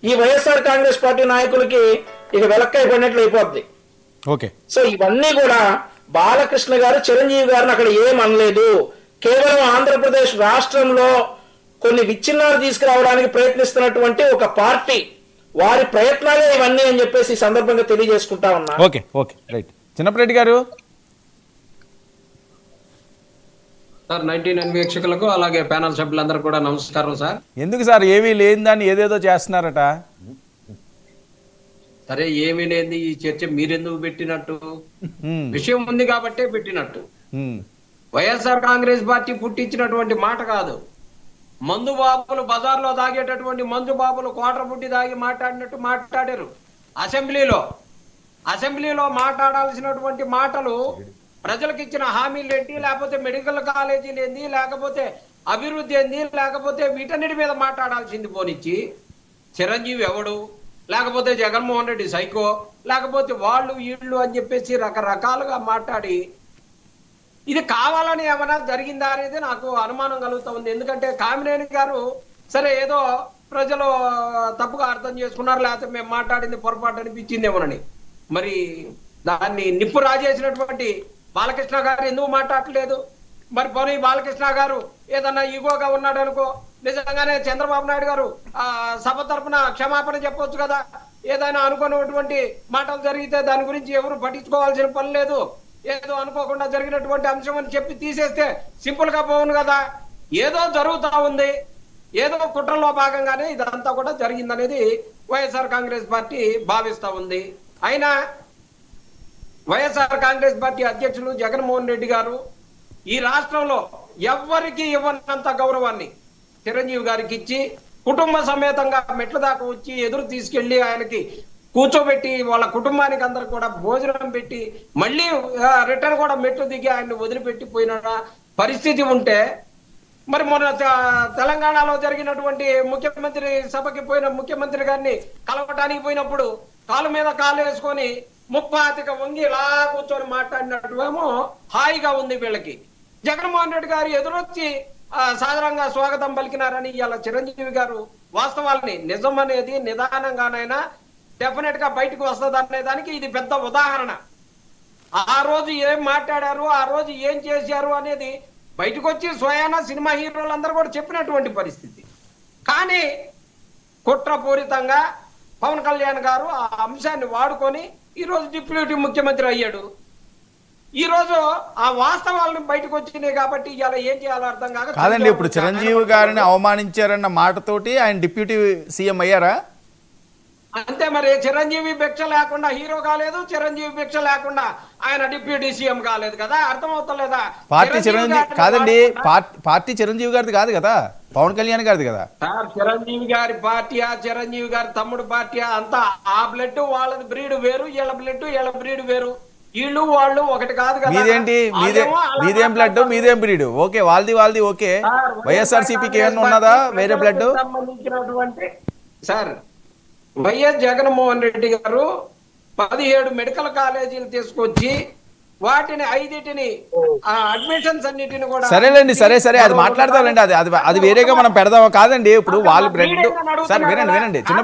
ఈ వైఎస్ఆర్ కాంగ్రెస్ పార్టీ నాయకులకి ఇక వెలక్కై పడినట్లు అయిపోద్ది. ఓకే. సో ఇవన్నీ కూడా బాలకృష్ణ గారు చిరంజీవి గారిని అక్కడ ఏమనలేదు. కేవలం ఆంధ్రప్రదేశ్ రాష్ట్రంలో కొన్ని విచ్ఛిన్నాలు తీసుకురావడానికి ప్రయత్నిస్తున్నటువంటి ఒక పార్టీ వారి ప్రయత్నాలే ఇవన్నీ అని చెప్పేసి ఈ సందర్భంగా తెలియజేసుకుంటా ఉన్నా. Okay okay right. చిన్నప్పరెడ్డి గారు సార్ 99 వీక్షకులకు అలాగే ప్యానల్ సభ్యులందరూ కూడా నమస్కారం సార్. ఎందుకు సార్ ఏమీ లేని దాన్ని ఏదేదో చేస్తున్నారట? సరే ఏమీ లేని ఈ చర్చ మీరెందుకు పెట్టినట్టు? విషయం ఉంది కాబట్టే పెట్టినట్టు. వైఎస్ఆర్ కాంగ్రెస్ పార్టీ పుట్టించినటువంటి మాట కాదు. మందు బాబులు బజార్లో తాగేటటువంటి మందు బాబులు కోట్ర పుట్టి తాగి మాట్లాడినట్టు మాట్లాడారు అసెంబ్లీలో మాట్లాడాల్సినటువంటి మాటలు ప్రజలకు ఇచ్చిన హామీలు ఏంటి, లేకపోతే మెడికల్ కాలేజీలు ఏంది, లేకపోతే అభివృద్ధి ఏంది, లేకపోతే వీటన్నిటి మీద మాట్లాడాల్సింది పోనిచ్చి చిరంజీవి ఎవడు, లేకపోతే జగన్మోహన్ రెడ్డి సైకో, లేకపోతే వాళ్ళు వీళ్ళు అని చెప్పేసి రకరకాలుగా మాట్లాడి ఇది కావాలని ఏమైనా జరిగిందా అనేది నాకు అనుమానం కలుగుతా ఉంది. ఎందుకంటే కామినేని గారు సరే ఏదో ప్రజలు తప్పుగా అర్థం చేసుకున్నారు, లేకపోతే మేము మాట్లాడింది పొరపాటు అనిపించిందేమోనని. మరి దాన్ని నిప్పు రాజేసినటువంటి బాలకృష్ణ గారు ఎందుకు మాట్లాడలేదు? మరి పోనీ బాలకృష్ణ గారు ఏదన్నా ఈగోగా ఉన్నాడు అనుకో, నిజంగానే చంద్రబాబు నాయుడు గారు సభ తరపున క్షమాపణ చెప్పొచ్చు కదా. ఏదైనా అనుకున్నటువంటి మాటలు జరిగితే దాని గురించి ఎవరు పట్టించుకోవాల్సిన పని లేదు. ఏదో అనుకోకుండా జరిగినటువంటి అంశం అని చెప్పి తీసేస్తే సింపుల్ గా పోవును కదా. ఏదో జరుగుతా ఉంది, ఏదో కుట్రలో భాగంగానే ఇదంతా కూడా జరిగిందనేది వైఎస్ఆర్ కాంగ్రెస్ పార్టీ భావిస్తా ఉంది. అయినా వైఎస్ఆర్ కాంగ్రెస్ పార్టీ అధ్యక్షులు జగన్మోహన్ రెడ్డి గారు ఈ రాష్ట్రంలో ఎవ్వరికి ఇవ్వనంత గౌరవాన్ని చిరంజీవి గారికి ఇచ్చి కుటుంబ సమేతంగా మెట్ల దాకా వచ్చి ఎదురు తీసుకెళ్లి ఆయనకి కూర్చోబెట్టి వాళ్ళ కుటుంబానికి అందరు కూడా భోజనం పెట్టి మళ్ళీ రిటర్న్ కూడా మెట్లు దిగి ఆయన్ని వదిలిపెట్టి పోయిన పరిస్థితి ఉంటే, మరి మొన్న తెలంగాణలో జరిగినటువంటి ముఖ్యమంత్రి సభకి పోయిన ముఖ్యమంత్రి గారిని కలవటానికి పోయినప్పుడు కాలు మీద కాలు వేసుకొని ముప్పాతిక వంగి ఇలా కూర్చొని మాట్లాడినట్టువేమో హాయిగా ఉంది వీళ్ళకి. జగన్మోహన్ రెడ్డి గారు ఎదురొచ్చి సాధారణంగా స్వాగతం పలికినారని ఇలా చిరంజీవి గారు వాస్తవాలని నిజం అనేది నిదానంగానైనా డెఫినెట్ గా బయటకు వస్తుంది అనే దానికి ఇది పెద్ద ఉదాహరణ. ఆ రోజు ఏం మాట్లాడారు, ఆ రోజు ఏం చేశారు అనేది బయటకు వచ్చి స్వయాన సినిమా హీరోలందరూ కూడా చెప్పినటువంటి పరిస్థితి. కానీ కుట్రపూరితంగా పవన్ కళ్యాణ్ గారు ఆ అంశాన్ని వాడుకొని ఈ రోజు డిప్యూటీ ముఖ్యమంత్రి అయ్యాడు. ఈ రోజు ఆ వాస్తవాలను బయటకు వచ్చినాయి కాబట్టి ఇలా ఏం చేయాలో అర్థం కాదండి. ఇప్పుడు చిరంజీవి గారిని అవమానించారన్న మాటతోటి ఆయన డిప్యూటీ సీఎం అయ్యారా? అంతే. మరి చిరంజీవి భిక్ష లేకుండా హీరో కాలేదు, చిరంజీవి భిక్ష లేకుండా ఆయన డిప్యూటీ సీఎం కాలేదు కదా. అర్థమవుతలేదా? పార్టీ చిరంజీవి కాదండి, పార్టీ చిరంజీవి గారిది కాదు కదా, పవన్ కళ్యాణ్ గారిది కదా. చిరంజీవి గారి పార్టీయా, చిరంజీవి గారి తమ్ముడు పార్టీయా, అంతా ఆ బ్లడ్ వాళ్ళది బ్రీడ్ వేరు, వీళ్ళ బ్లడ్ వీళ్ళ బ్రీడ్ వేరు. వీళ్ళు వాళ్ళు ఒకటి కాదు కదా. మీదేంటి? మీదేం బ్లడ్, మీదేం బ్రీడ్? ఓకే, వాళ్ళది ఓకే. వైఎస్ఆర్ సిపికి ఏమన్నా ఉన్నదా వేరే బ్లడ్ సంబంధించినటువంటి? సార్ వైఎస్ జగన్మోహన్ రెడ్డి గారు 17 మెడికల్ కాలేజీలు తీసుకొచ్చి వాటిని 5టిని అడ్మిషన్స్ అన్నిటిని కూడా సరేలేండి, సరే అది మాట్లాడతామండి. అది వేరేగా మనం పెడదాం కాదండి. ఇప్పుడు వాళ్ళు బ్లడ్ సార్ వినండి చిన్న